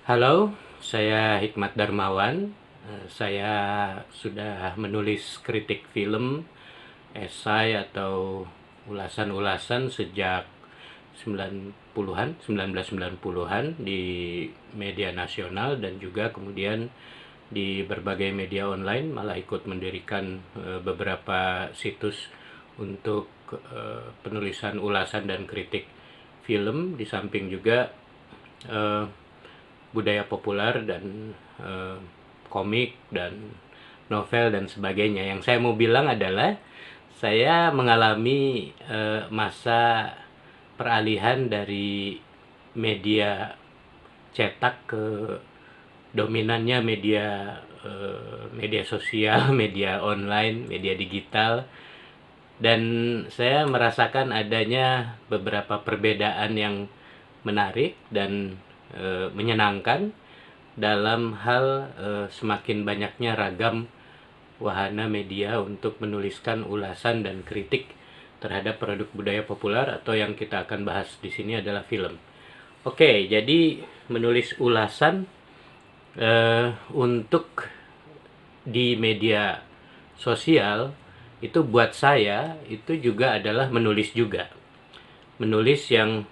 Halo, saya Hikmat Darmawan. Saya sudah menulis kritik film, esai atau ulasan-ulasan sejak 90-an, 1990-an di media nasional dan juga kemudian di berbagai media online, malah ikut mendirikan beberapa situs untuk penulisan ulasan dan kritik film, di samping juga eh, budaya populer dan komik dan novel dan sebagainya. Yang saya mau bilang adalah saya mengalami masa peralihan dari media cetak ke dominannya media sosial, media online, media digital, dan saya merasakan adanya beberapa perbedaan yang menarik dan menyenangkan dalam hal semakin banyaknya ragam wahana media untuk menuliskan ulasan dan kritik terhadap produk budaya populer atau yang kita akan bahas di sini adalah film. Oke, jadi menulis ulasan untuk di media sosial itu buat saya itu juga adalah menulis juga. Menulis yang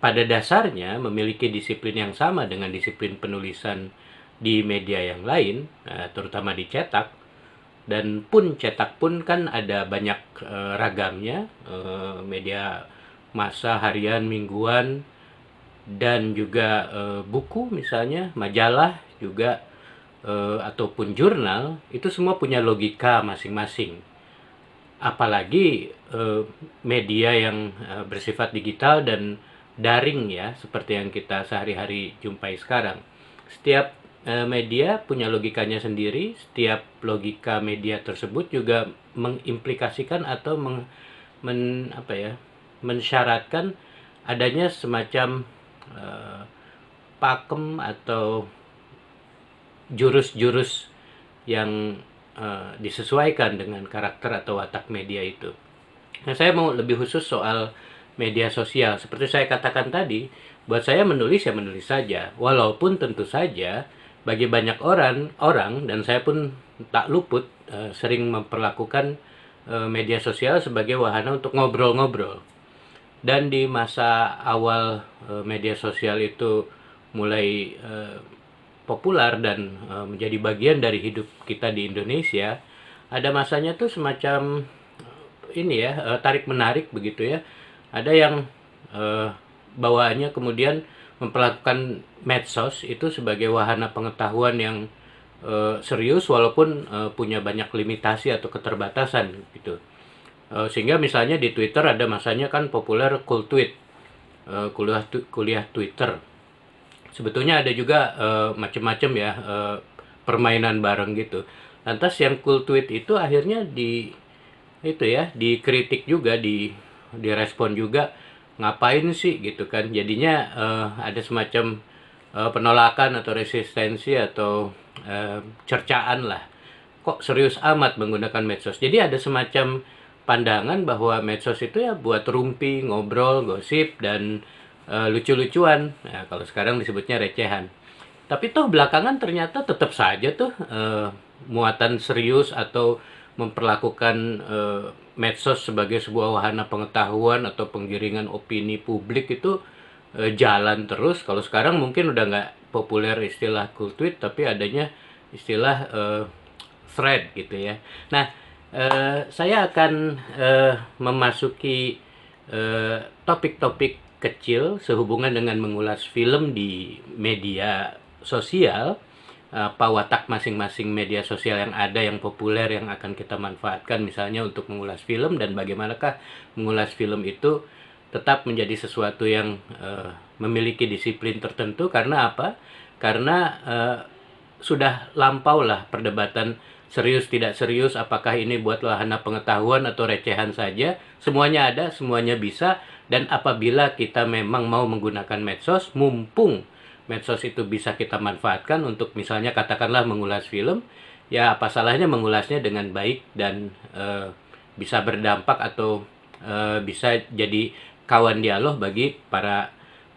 pada dasarnya memiliki disiplin yang sama dengan disiplin penulisan di media yang lain, terutama dicetak. Dan pun cetak pun kan ada banyak ragamnya, media massa harian, mingguan, dan juga buku misalnya, majalah juga, ataupun jurnal, itu semua punya logika masing-masing. Apalagi media yang bersifat digital dan daring ya, seperti yang kita sehari-hari jumpai sekarang. Setiap media punya logikanya sendiri. Setiap logika media tersebut juga mengimplikasikan atau mensyaratkan adanya semacam pakem atau jurus-jurus yang disesuaikan dengan karakter atau watak media itu. Nah, saya mau lebih khusus soal media sosial. Seperti saya katakan tadi, buat saya menulis ya menulis saja. Walaupun tentu saja bagi banyak orang dan saya pun tak luput sering memperlakukan media sosial sebagai wahana untuk ngobrol-ngobrol. Dan di masa awal media sosial itu mulai populer dan menjadi bagian dari hidup kita di Indonesia, ada masanya tuh semacam ini ya, tarik menarik begitu ya. Ada yang bawaannya kemudian memperlakukan medsos itu sebagai wahana pengetahuan yang serius, walaupun punya banyak limitasi atau keterbatasan gitu. Sehingga misalnya di Twitter ada masanya kan populer cool tweet, kuliah Twitter. Sebetulnya ada juga macam-macam ya, permainan bareng gitu. Lantas yang cool tweet itu akhirnya dikritik juga, direspon juga, ngapain sih gitu kan. Jadinya ada semacam penolakan atau resistensi atau cercaan lah, kok serius amat menggunakan medsos. Jadi ada semacam pandangan bahwa medsos itu ya buat rumpi, ngobrol, gosip, dan lucu-lucuan. Nah, kalau sekarang disebutnya recehan. Tapi toh belakangan ternyata tetap saja tuh muatan serius atau memperlakukan medsos sebagai sebuah wahana pengetahuan atau penggiringan opini publik itu jalan terus. Kalau sekarang mungkin udah nggak populer istilah cool tweet, tapi adanya istilah thread gitu ya. Nah, saya akan memasuki topik-topik kecil sehubungan dengan mengulas film di media sosial, apa watak masing-masing media sosial yang ada yang populer yang akan kita manfaatkan misalnya untuk mengulas film, dan bagaimanakah mengulas film itu tetap menjadi sesuatu yang memiliki disiplin tertentu. Karena apa? Karena sudah lampau lah perdebatan serius tidak serius, apakah ini buat wahana pengetahuan atau recehan saja. Semuanya ada, semuanya bisa, dan apabila kita memang mau menggunakan medsos, mumpung medsos itu bisa kita manfaatkan untuk misalnya katakanlah mengulas film, ya apa salahnya mengulasnya dengan baik dan bisa berdampak atau bisa jadi kawan dialog bagi para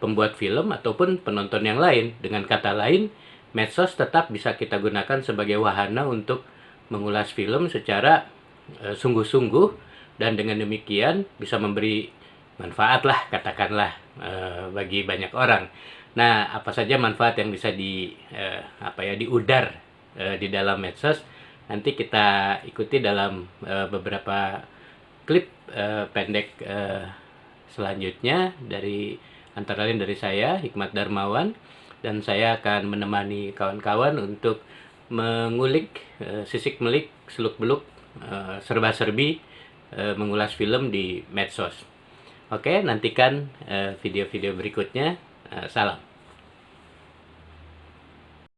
pembuat film ataupun penonton yang lain. Dengan kata lain, medsos tetap bisa kita gunakan sebagai wahana untuk mengulas film secara sungguh-sungguh, dan dengan demikian bisa memberi manfaat lah, katakanlah, bagi banyak orang. Nah, apa saja manfaat yang bisa diudar di dalam medsos, nanti kita ikuti dalam beberapa klip pendek selanjutnya, dari antara lain dari saya, Hikmat Darmawan, dan saya akan menemani kawan-kawan untuk mengulik sisik melik seluk beluk serba-serbi mengulas film di medsos. Oke, nantikan video-video berikutnya. Salam.